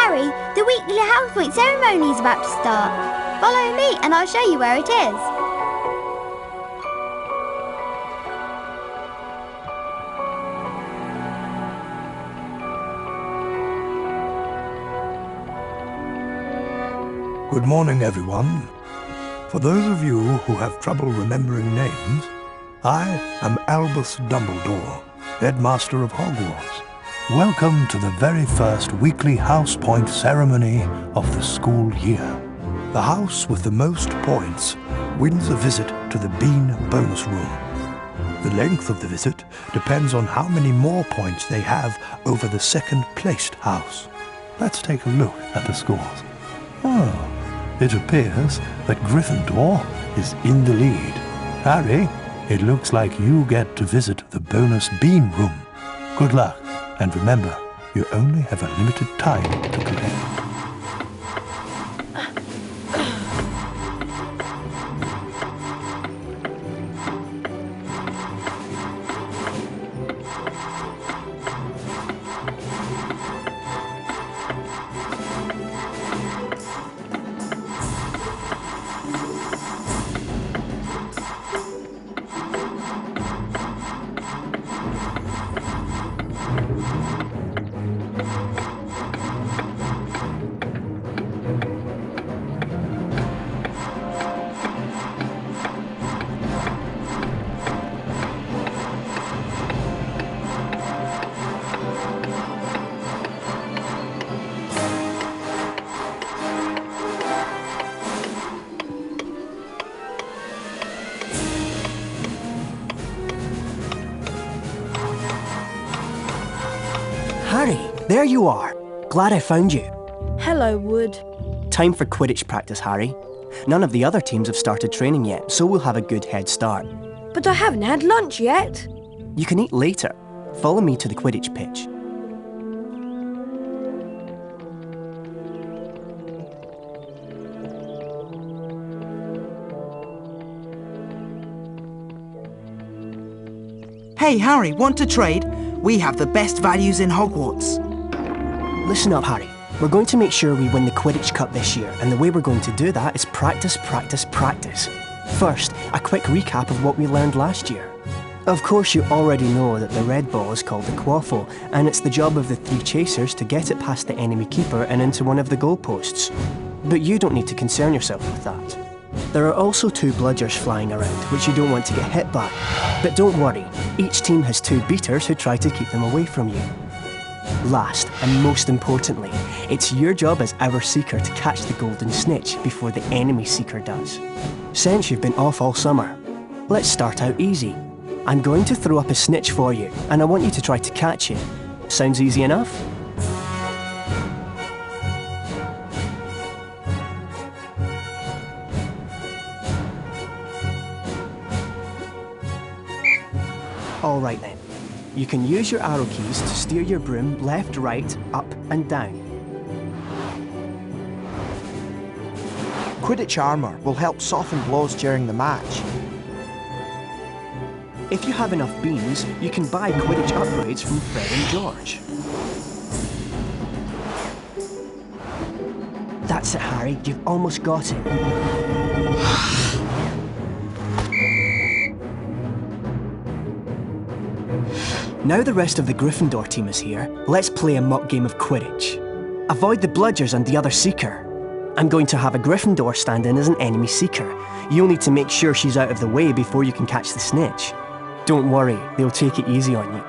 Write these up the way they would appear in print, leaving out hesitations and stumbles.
Harry, the weekly house point ceremony is about to start. Follow me and I'll show you where it is. Good morning, everyone. For those of you who have trouble remembering names, I am Albus Dumbledore, Headmaster of Hogwarts. Welcome to the very first weekly house point ceremony of the school year. The house with the most points wins a visit to the Bean bonus room. The length of the visit depends on how many more points they have over the second-placed house. Let's take a look at the scores. Oh, it appears that Gryffindor is in the lead. Harry, it looks like you get to visit the bonus Bean room. Good luck, and remember, you only have a limited time to collect. Harry, there you are. Glad I found you. Hello, Wood. Time for Quidditch practice, Harry. None of the other teams have started training yet, so we'll have a good head start. But I haven't had lunch yet. You can eat later. Follow me to the Quidditch pitch. Hey, Harry, want to trade? We have the best values in Hogwarts. Listen up, Harry. We're going to make sure we win the Quidditch Cup this year, and the way we're going to do that is practice, practice, practice. First, a quick recap of what we learned last year. Of course, you already know that the red ball is called the quaffle, and it's the job of the 3 chasers to get it past the enemy keeper and into one of the goalposts. But you don't need to concern yourself with that. There are also 2 bludgers flying around, which you don't want to get hit by. But don't worry, each team has 2 beaters who try to keep them away from you. Last, and most importantly, it's your job as our seeker to catch the golden snitch before the enemy seeker does. Since you've been off all summer, let's start out easy. I'm going to throw up a snitch for you, and I want you to try to catch it. Sounds easy enough? Alright then. You can use your arrow keys to steer your broom left, right, up and down. Quidditch armour will help soften blows during the match. If you have enough beans, you can buy Quidditch upgrades from Fred and George. That's it, Harry. You've almost got it. Now the rest of the Gryffindor team is here, let's play a mock game of Quidditch. Avoid the bludgers and the other seeker. I'm going to have a Gryffindor stand in as an enemy seeker. You'll need to make sure she's out of the way before you can catch the snitch. Don't worry, they'll take it easy on you.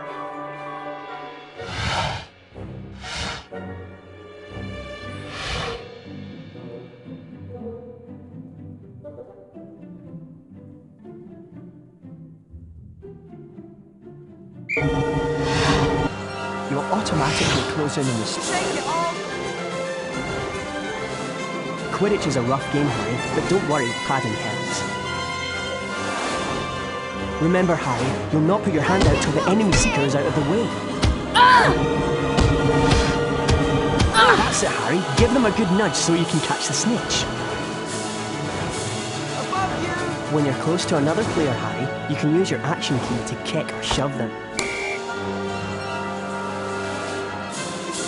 You'll automatically close in on the street. Quidditch is a rough game, Harry, but don't worry, padding helps. Remember, Harry, you'll not put your hand out till the enemy seeker is out of the way. That's it, Harry. Give them a good nudge so you can catch the snitch. When you're close to another player, Harry, you can use your action key to kick or shove them.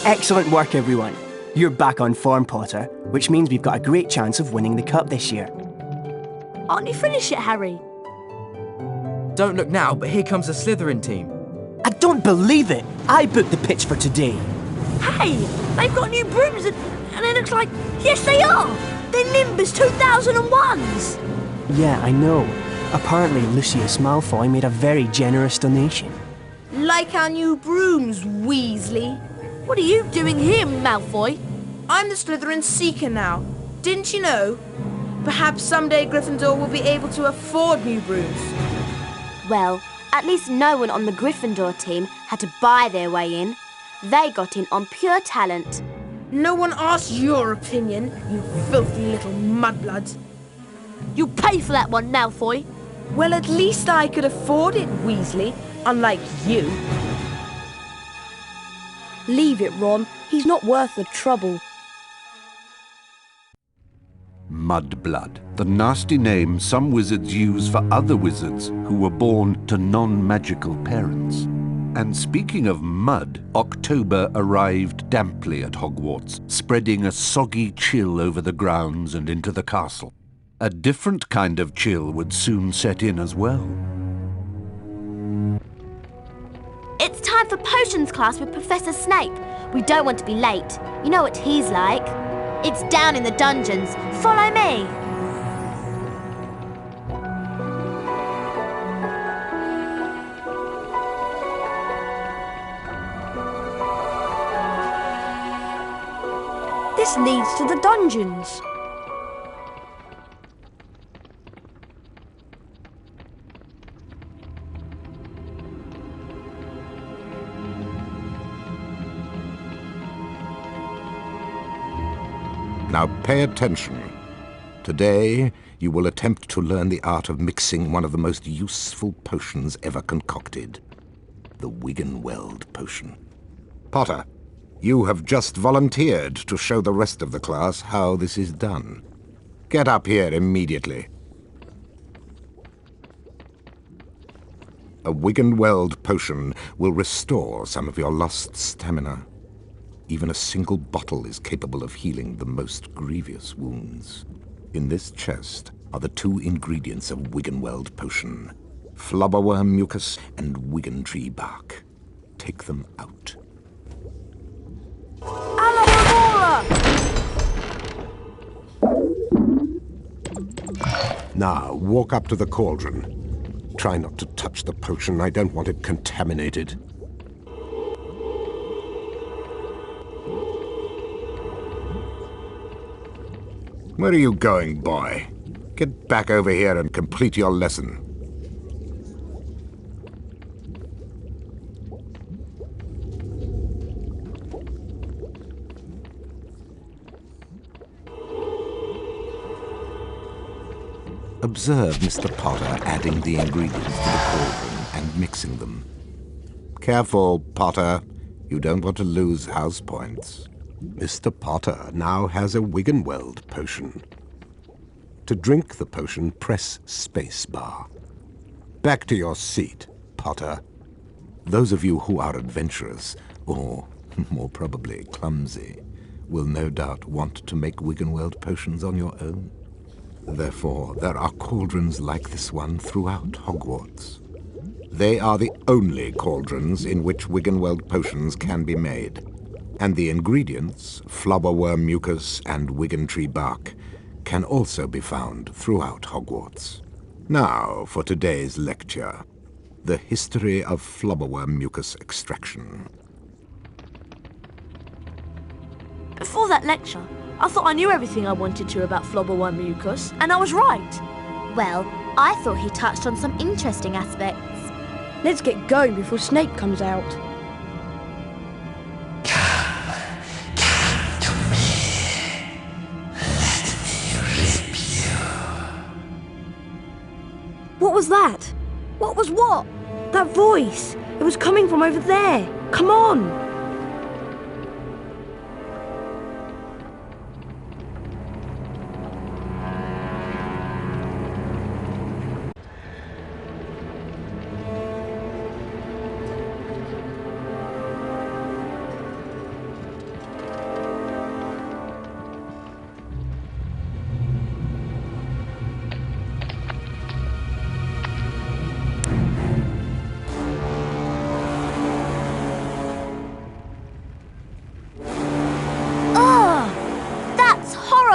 Excellent work, everyone. You're back on form, Potter, which means we've got a great chance of winning the cup this year. Aren't you finished yet, Harry? Don't look now, but here comes the Slytherin team. I don't believe it! I booked the pitch for today. Hey, they've got new brooms and it looks like... Yes, they are! They're Nimbus 2001s! Yeah, I know. Apparently Lucius Malfoy made a very generous donation. Like our new brooms, Weasley. What are you doing here, Malfoy? I'm the Slytherin Seeker now. Didn't you know? Perhaps someday Gryffindor will be able to afford new brooms. Well, at least no one on the Gryffindor team had to buy their way in. They got in on pure talent. No one asked your opinion, you filthy little mudbloods. You'll pay for that one, Malfoy. Well, at least I could afford it, Weasley, unlike you. Leave it, Ron. He's not worth the trouble. Mudblood, the nasty name some wizards use for other wizards who were born to non-magical parents. And speaking of mud, October arrived damply at Hogwarts, spreading a soggy chill over the grounds and into the castle. A different kind of chill would soon set in as well. It's time for potions class with Professor Snape. We don't want to be late. You know what he's like. It's down in the dungeons. Follow me. This leads to the dungeons. Now pay attention. Today, you will attempt to learn the art of mixing one of the most useful potions ever concocted. The Wiggenweld potion. Potter, you have just volunteered to show the rest of the class how this is done. Get up here immediately. A Wiggenweld potion will restore some of your lost stamina. Even a single bottle is capable of healing the most grievous wounds. In this chest are the two ingredients of Wiggenweld potion: flubberworm mucus and wiggentree bark. Take them out. Now, walk up to the cauldron. Try not to touch the potion. I don't want it contaminated. Where are you going, boy? Get back over here and complete your lesson. Observe Mr. Potter adding the ingredients to the cauldron and mixing them. Careful, Potter. You don't want to lose house points. Mr. Potter now has a Wiggenweld potion. To drink the potion, press spacebar. Back to your seat, Potter. Those of you who are adventurous, or more probably clumsy, will no doubt want to make Wiggenweld potions on your own. Therefore, there are cauldrons like this one throughout Hogwarts. They are the only cauldrons in which Wiggenweld potions can be made. And the ingredients, flubberworm mucus and wiggentree bark, can also be found throughout Hogwarts. Now for today's lecture, the history of flubberworm mucus extraction. Before that lecture, I thought I knew everything I wanted to about flubberworm mucus, and I was right. Well, I thought he touched on some interesting aspects. Let's get going before Snape comes out. What was that? What was what? That voice. It was coming from over there. Come on.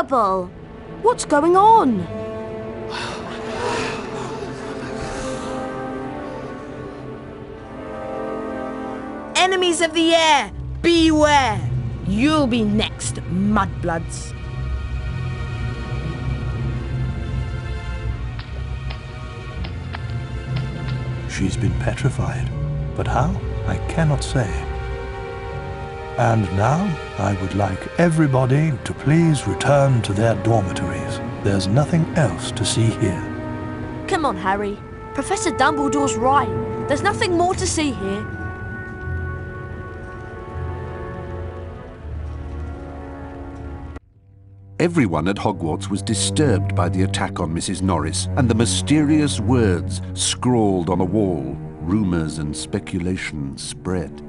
horrible. What's going on? Enemies of the air, beware! You'll be next, mudbloods. She's been petrified, but how? I cannot say. And now, I would like everybody to please return to their dormitories. There's nothing else to see here. Come on, Harry. Professor Dumbledore's right. There's nothing more to see here. Everyone at Hogwarts was disturbed by the attack on Mrs. Norris and the mysterious words scrawled on a wall. Rumours and speculation spread.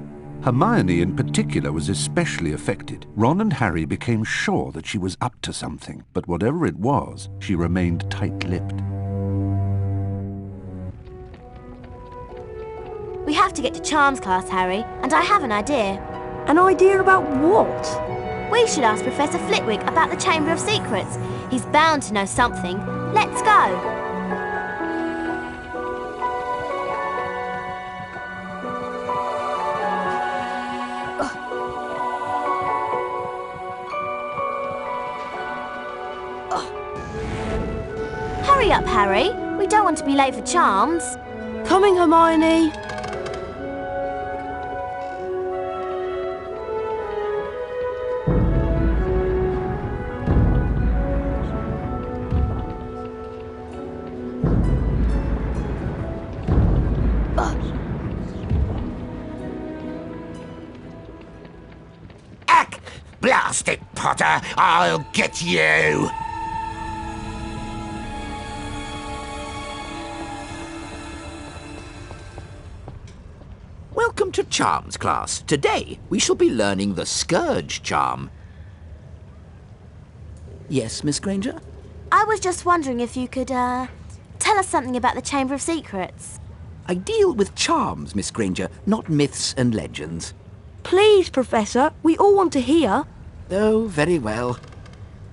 Hermione in particular was especially affected. Ron and Harry became sure that she was up to something, but whatever it was, she remained tight-lipped. We have to get to Charms class, Harry, and I have an idea. An idea about what? We should ask Professor Flitwick about the Chamber of Secrets. He's bound to know something. Let's go. Hurry up, Harry. We don't want to be late for Charms. Coming, Hermione. Blast it, Potter! I'll get you! Welcome to Charms class. Today we shall be learning the Scourge charm. Yes, Miss Granger? I was just wondering if you could, tell us something about the Chamber of Secrets. I deal with charms, Miss Granger, not myths and legends. Please, Professor. We all want to hear. Oh, very well.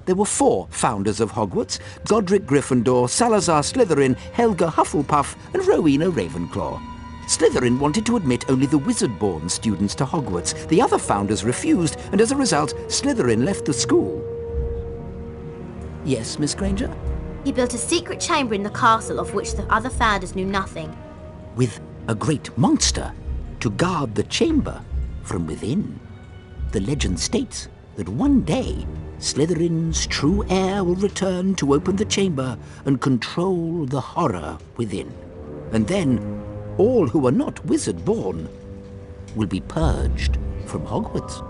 There were 4 founders of Hogwarts: Godric Gryffindor, Salazar Slytherin, Helga Hufflepuff, and Rowena Ravenclaw. Slytherin wanted to admit only the wizard-born students to Hogwarts. The other founders refused, and as a result, Slytherin left the school. Yes, Miss Granger? He built a secret chamber in the castle of which the other founders knew nothing. With a great monster to guard the chamber from within. The legend states that one day, Slytherin's true heir will return to open the chamber and control the horror within. And then, all who are not wizard-born will be purged from Hogwarts.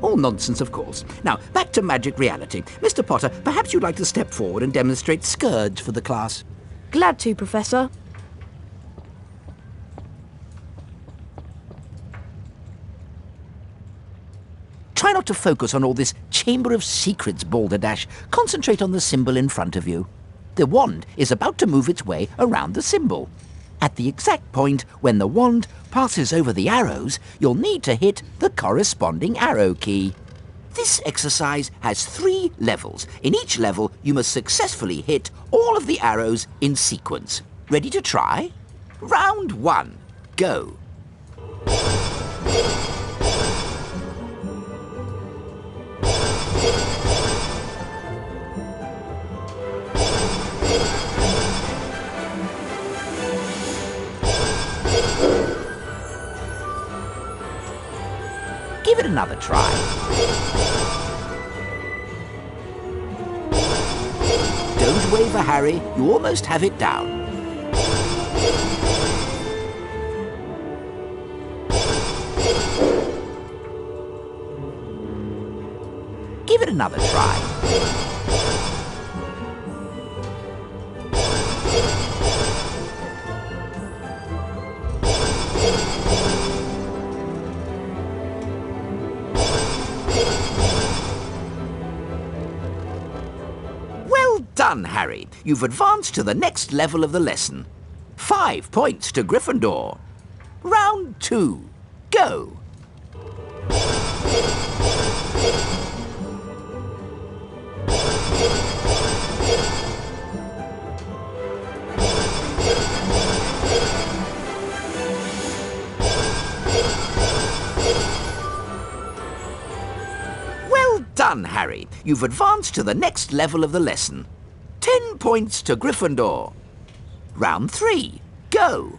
All nonsense, of course. Now, back to magic reality. Mr. Potter, perhaps you'd like to step forward and demonstrate Scourge for the class. Glad to, Professor. Try not to focus on all this Chamber of Secrets balderdash. Concentrate on the symbol in front of you. The wand is about to move its way around the symbol. At the exact point when the wand passes over the arrows, you'll need to hit the corresponding arrow key. This exercise has 3 levels. In each level, you must successfully hit all of the arrows in sequence. Ready to try? Round 1. Go. Give it another try. Don't waver, Harry. You almost have it down. Give it another try. Done, Harry. You've advanced to the next level of the lesson. 5 points to Gryffindor. Round 2. Go. done, Harry. You've advanced to the next level of the lesson. 10 points to Gryffindor. Round 3. Go.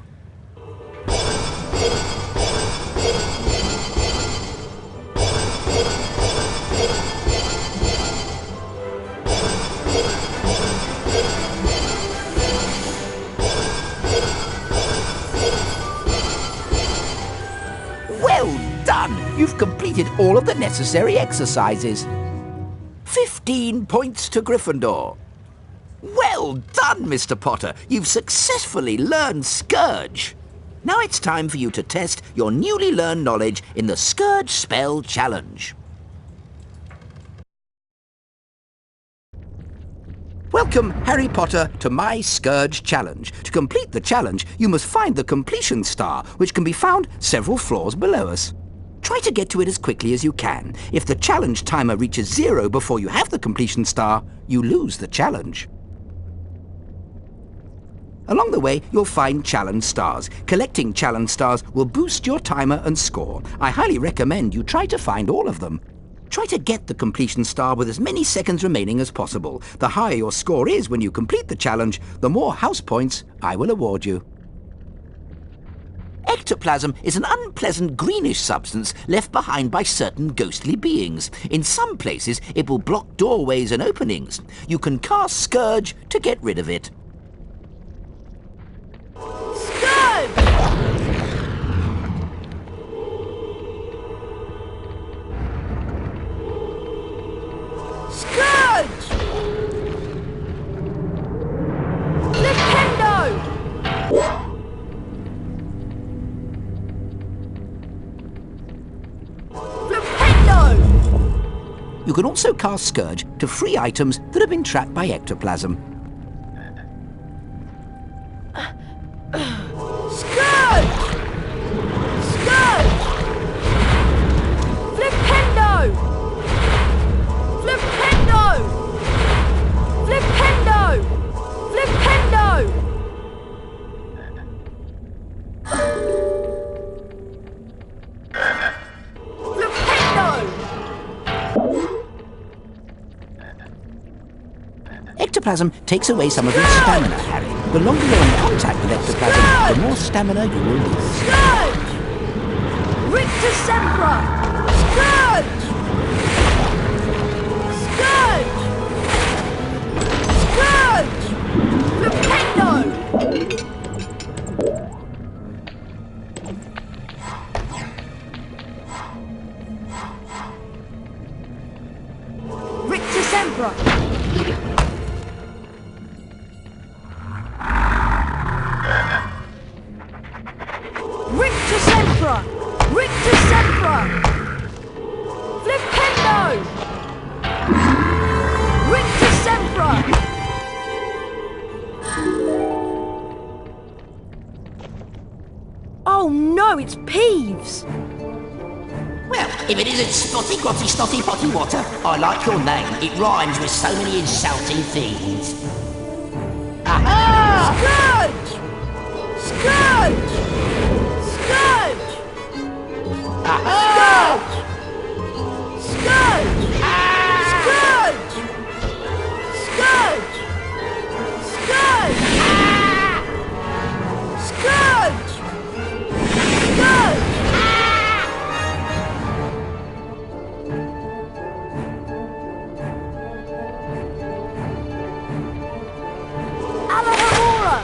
Well done! You've completed all of the necessary exercises. 15 points to Gryffindor. Well done, Mr. Potter. You've successfully learned Scourge. Now it's time for you to test your newly learned knowledge in the Scourge Spell Challenge. Welcome, Harry Potter, to my Scourge Challenge. To complete the challenge, you must find the completion star, which can be found several floors below us. Try to get to it as quickly as you can. If the challenge timer reaches 0 before you have the completion star, you lose the challenge. Along the way, you'll find challenge stars. Collecting challenge stars will boost your timer and score. I highly recommend you try to find all of them. Try to get the completion star with as many seconds remaining as possible. The higher your score is when you complete the challenge, the more house points I will award you. Ectoplasm is an unpleasant greenish substance left behind by certain ghostly beings. In some places, it will block doorways and openings. You can cast Scourge to get rid of it. You can also cast Scourge to free items that have been trapped by ectoplasm. Scourge! Scourge! Flipendo! Flipendo! Flipendo! Flipendo! Ectoplasm takes away some of your stamina, Harry. The longer you're in contact with ectoplasm, the more stamina you will lose. Scourge! Rictus Sempra! Scourge! Scourge! Scourge! Flipendo! Rictus Sempra! Rictus Sempra! Rictus Sempra! Flipendo! Rictus Sempra! Oh no, it's Peeves! Well, if it isn't Spotty Grotty Snotty Potty Water, I like your name. It rhymes with so many insulting things. Aha! Scourge! Scourge! Scourge! Aha! Scourge! Scourge! Scourge! Scourge! Scourge! Scourge! Alohomora!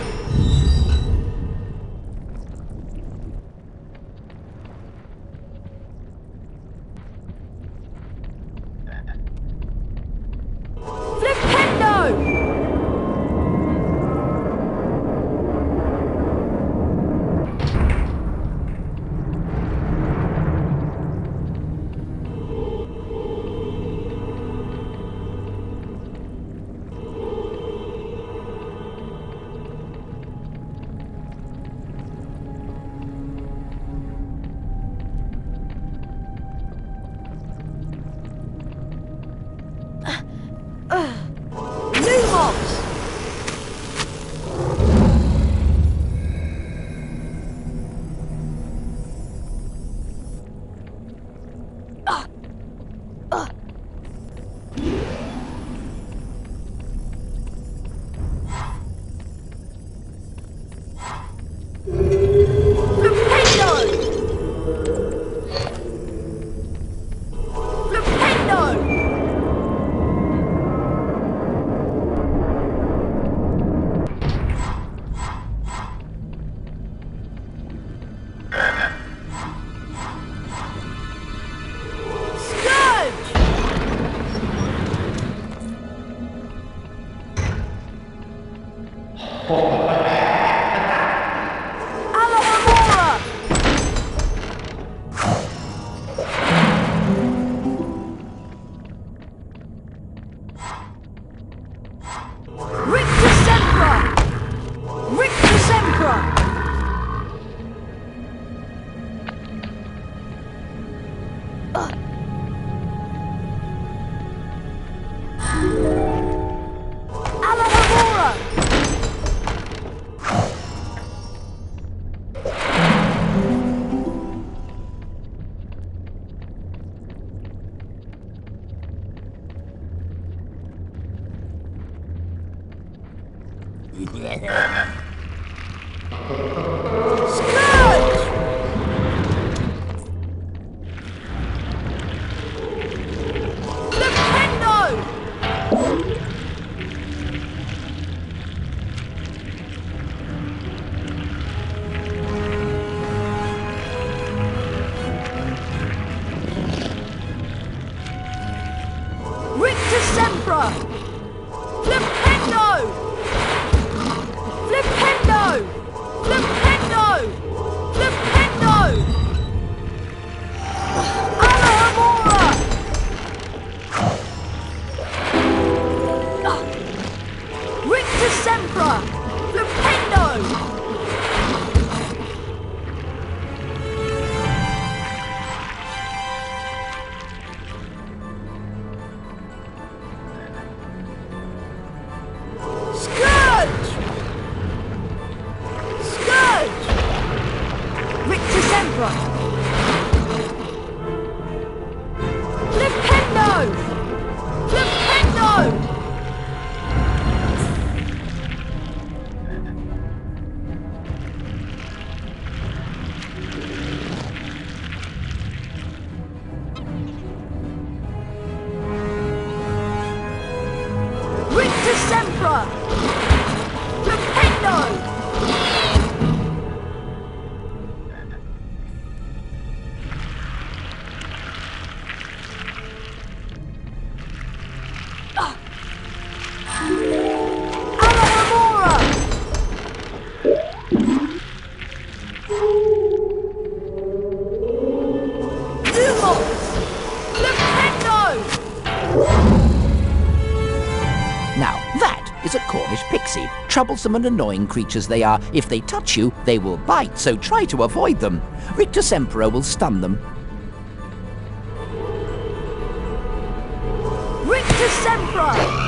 Troublesome and annoying creatures they are. If they touch you, they will bite, so try to avoid them. Rictus Emperor will stun them. Rictus Emperor!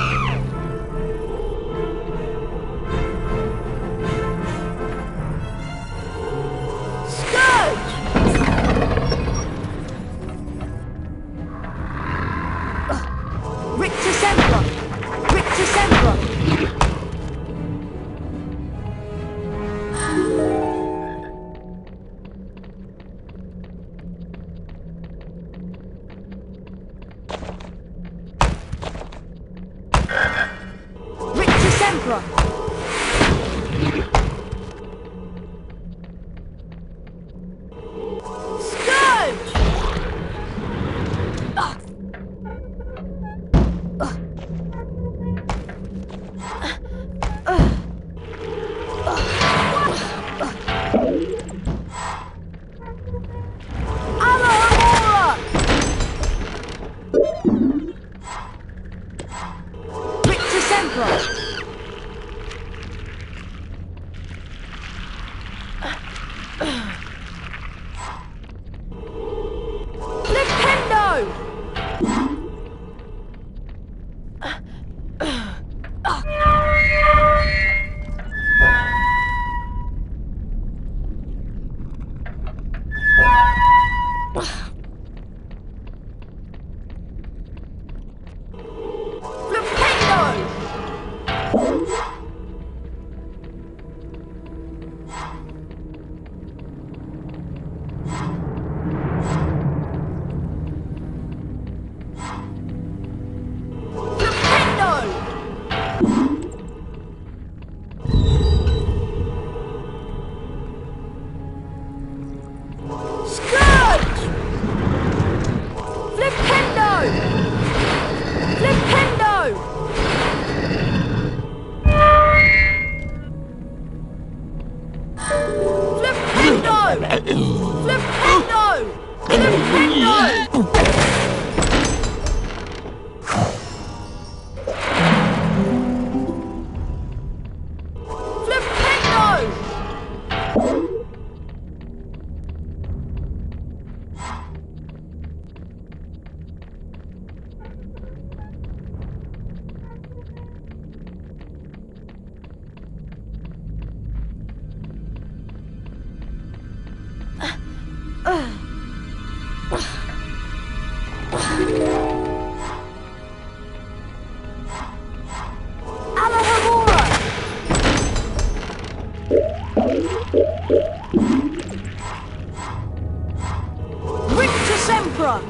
Amora!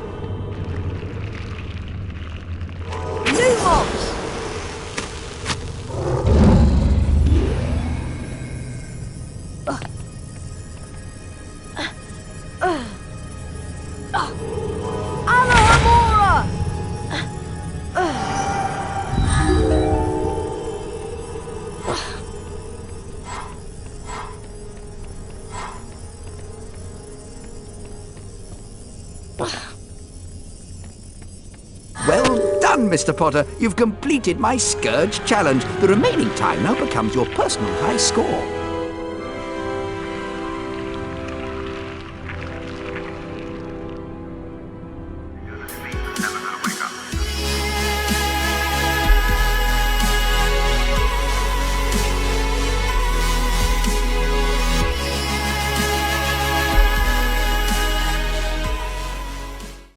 Lumos! Well done, Mr. Potter. You've completed my Scourge challenge. The remaining time now becomes your personal high score.